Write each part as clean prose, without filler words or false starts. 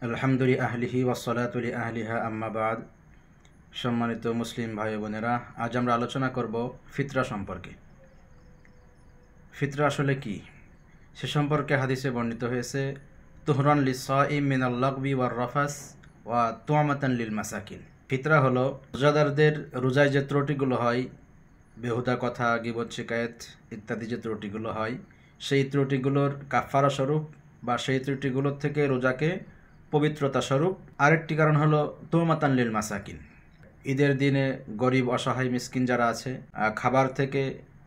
আলহামদুলিল্লাহ আহলিহি ওয়াসসালাতুলি আহলিহা আম্মা বাদ। সম্মানিত মুসলিম ভাই বোনেরা, আজ আমরা আলোচনা করব ফিতরা সম্পর্কে। ফিতরা আসলে কি সে সম্পর্কে হাদিসে বর্ণিত হয়েছে, তুহরান লিসাইম মিনাল লাগবি ওয়ার রাফাস ওয়া তুআমাতান লিল মাসাকিন। ফিতরা হলো রোজাদারদের রোজায় যে ত্রুটিগুলো হয়, বেহুদা কথা, গীবত, শিকায়েত ইত্যাদি যে ত্রুটিগুলো হয়, সেই ত্রুটিগুলোর কাফারা স্বরূপ বা সেই ত্রুটিগুলোর থেকে রোজাকে পবিত্রতা স্বরূপ। আরেকটি কারণ হলো তুমাতান লিল মাসাকিন, ঈদের দিনে গরিব অসহায় মিসকিন যারা আছে, খাবার থেকে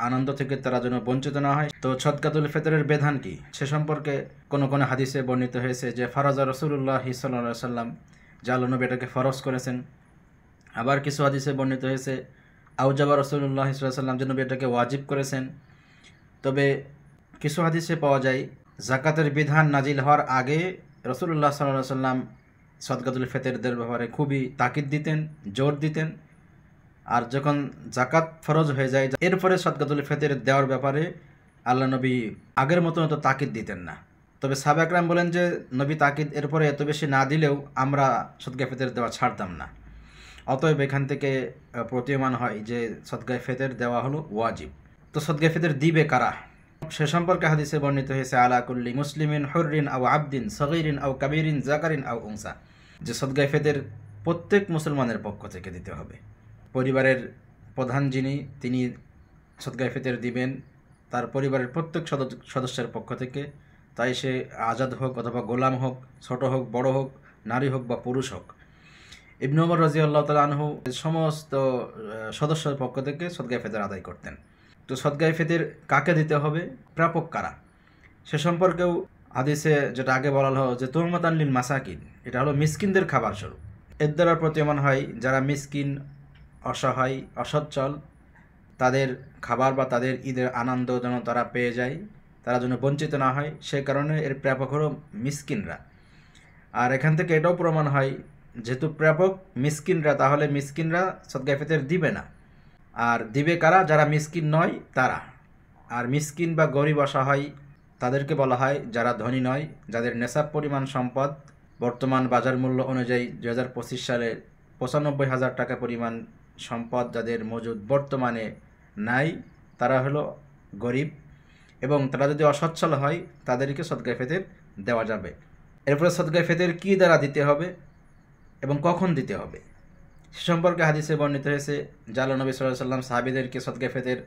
আনন্দ থেকে তারা যেন বঞ্চিত না হয়। তো সদকাতুল ফিতরের বিধান কি সে সম্পর্কে কোন কোন হাদিসে বর্ণিত হয়েছে যে ফারাজা রাসূলুল্লাহ সাল্লাল্লাহু আলাইহি সাল্লাম, যে আল্লাহ নবী এটাকে ফরজ করেছেন। আবার কিছু হাদিসে বর্ণিত হয়েছে আউজাবা রাসূলুল্লাহ সাল্লাল্লাহু আলাইহি সাল্লাম, যে নবী এটাকে ওয়াজিব করেছেন। তবে কিছু হাদিসে পাওয়া যায় জাকাতের বিধান নাজিল হওয়ার আগে রাসূলুল্লাহ সাল্লাল্লাহু আলাইহি সাল্লাম সদকাতুল ফিতরদের ব্যাপারে খুবই তাকিদ দিতেন, জোর দিতেন। আর যখন জাকাত ফরজ হয়ে যায়, এরপরে সদকাতুল ফিতর দেওয়ার ব্যাপারে আল্লাহ নবী আগের মতো অত তাকিদ দিতেন না। তবে সাহাবা একরাম বলেন যে নবী তাকিদ এরপরে এত বেশি না দিলেও আমরা সদকা ফিতর দেওয়া ছাড়তাম না। অতএব এখান থেকে প্রতীয়মান হয় যে সদকা ফিতর দেওয়া হলো ওয়াজিব। তো সদকা ফিতর দিবে কারা সে সম্পর্কে হাদিসে বর্ণিত হয়েছে আলা কুল্লি মুসলিমিন হুররিন আও আবদিন সগীরিন আও কাবীরিন যাকারিন আও উনসা, যে সদকা ফিতর প্রত্যেক মুসলমানের পক্ষ থেকে দিতে হবে। পরিবারের প্রধান যিনি, তিনি সদকা ফিতর দিবেন তার পরিবারের প্রত্যেক সদস্যের পক্ষ থেকে, তাই সে আজাদ হোক অথবা গোলাম হোক, ছোট হোক বড় হোক, নারী হোক বা পুরুষ হোক। ইবনে ওমর রাদিয়াল্লাহু তাআলা আনহু সমস্ত সদস্যের পক্ষ থেকে সদকা ফিতর আদায় করতেন। তো সদকা ফিতর কাকে দিতে হবে, প্রাপক কারা সে সম্পর্কেও হাদিসে যেটা আগে বলা হলো যে তুমাতান লিল মাসাকিন, এটা হলো মিসকিনদের খাবার স্বরূপ। এর দ্বারা প্রতীয়মান হয় যারা মিসকিন, অসহায়, অসচ্ছল, তাদের খাবার বা তাদের ঈদের আনন্দ যেন তারা পেয়ে যায়, তারা যেন বঞ্চিত না হয়, সে কারণে এর প্রাপক হলো মিসকিনরা। আর এখান থেকে এটাও প্রমাণ হয় যেহেতু প্রাপক মিসকিনরা, তাহলে মিসকিনরা সদকা ফিতর দিবে না। আর দিবে কারা, যারা মিসকিন নয় তারা। আর মিসকিন বা গরিব অসহায় তাদেরকে বলা হয় যারা ধনী নয়, যাদের নেশাব পরিমাণ সম্পদ বর্তমান বাজার মূল্য অনুযায়ী 2025 সালে 95,000 টাকা পরিমাণ সম্পদ যাদের মজুদ বর্তমানে নাই, তারা হলো গরিব। এবং তারা যদি অসচ্ছল হয় তাদেরকে সদকা ফিতর দেওয়া যাবে। এরপরে সদকা ফিতর কী দ্বারা দিতে হবে এবং কখন দিতে হবে সে সম্পর্কে হাদিসে বর্ণিত হয়েছে যে আল্লাহ নবী সাল্লাল্লাহু আলাইহি সাল্লাম সাহাবীদেরকে সদকা ফিতর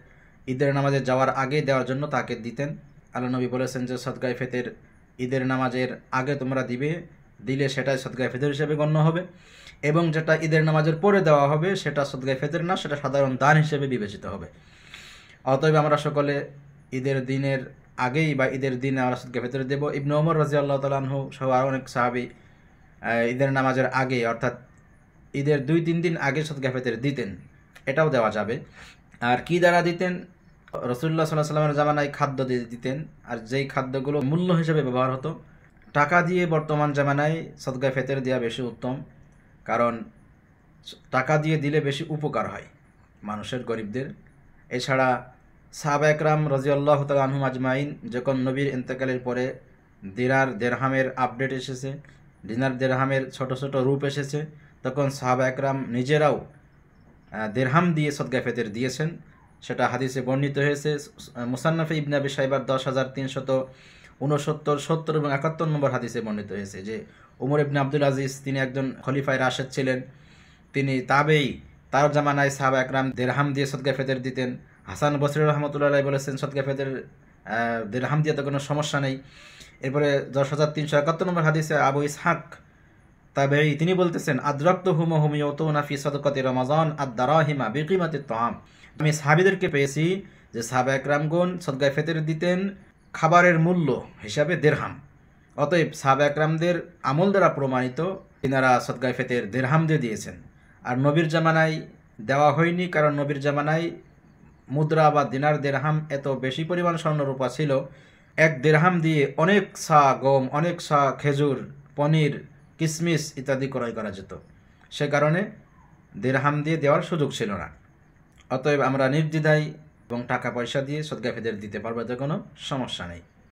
ঈদের নামাজে যাওয়ার আগে দেওয়ার জন্য তাকিদ দিতেন। আল্লাহ নবী বলেছেন যে সদকা ফিতর ঈদের নামাজের আগে তোমরা দিলে সেটাই সদকা ফিতর হিসেবে গণ্য হবে, এবং যেটা ঈদের নামাজের পরে দেওয়া হবে সেটা সদকা ফিতর না, সেটা সাধারণ দান হিসেবে বিবেচিত হবে। অতএব আমরা সকলে ঈদের দিনের আগেই বা ঈদের দিনে আমরা সদকা ফিতর দেব। ইবনে ওমর রাদিয়াল্লাহু তাআলা আনহু সহ আরও অনেক সাহাবী ঈদের নামাজের আগে, অর্থাৎ ঈদের 2-3 দিন আগে সদকা ফিতর দিতেন, এটাও দেওয়া যাবে। আর কি দ্বারা দিতেন, রাসূলুল্লাহ সাল্লাল্লাহু আলাইহি ওয়াসাল্লামের জামানায় খাদ্য দিয়ে দিতেন, আর যেই খাদ্যগুলো মূল্য হিসেবে ব্যবহার হতো। টাকা দিয়ে বর্তমান জামানায় সদকা ফিতর দেওয়া বেশি উত্তম, কারণ টাকা দিয়ে দিলে বেশি উপকার হয় মানুষের, গরিবদের। এছাড়া সাহাবা একরাম রাদিয়াল্লাহু তাআলা আনহুম আজমাইন, যখন নবীর ইন্তেকালের পরে দিনার দিরহামের আপডেট এসেছে, দিনার দিরহামের ছোট ছোট রূপ এসেছে, তখন সাহাবা একরাম নিজেরাও দিরহাম দিয়ে সদকা ফিতর দিয়েছেন। সেটা হাদিসে বর্ণিত হয়েছে। মুসান্নাফে ইবনে আবি শাইবার 10,369, 70 এবং 71 নম্বর হাদিসে বর্ণিত হয়েছে যে ওমর ইবনে আব্দুল আজিজ, তিনি একজন খলিফায়ে রাশেদ ছিলেন, তিনি তাবেই, তার জামানায় সাহাবা একরাম দিরহাম দিয়ে সদকা ফিতর দিতেন। হাসান বসরি রহমতুল্লাহ আলাইহি বলেছেন সদকা ফিতর দিরহাম দিয়ে তো কোনো সমস্যা নেই। এরপরে 10,371 নম্বর হাদিসে আবু ইসহাক তাবেই, তিনি বলতেছেন আদরাকতুহুম হুম ইয়াতুনা ফি সাদকাতি রমাযান আদ-দারাহিমা বিকিমাতি তাআম, আমি সাহাবীদেরকে পেয়েছি যে সাহাবা একরামগণ সদকা ফিতর দিতেন খাবারের মূল্য হিসাবে দিরহাম। অতএব সাহাবা একরামদের আমল দ্বারা প্রমাণিত তিনারা সদকা ফিতর দিরহাম দিয়ে দিয়েছেন। আর নবীর জামানায় দেওয়া হয়নি, কারণ নবীর জামানায় মুদ্রা বা দিনার দিরহাম এত বেশি পরিমাণ স্বর্ণরূপা ছিল, এক দিরহাম দিয়ে অনেক সা গম, অনেক সা খেজুর, পনির, কিসমিস ইত্যাদি ক্রয় করা যেত। সে কারণে দিরহাম দিয়ে দেওয়ার সুযোগ ছিল না। অতএব আমরা নির্দ্বিধায় এবং টাকা পয়সা দিয়ে সদকা ফিতর দিতে পারবো, এতে কোনো সমস্যা নেই।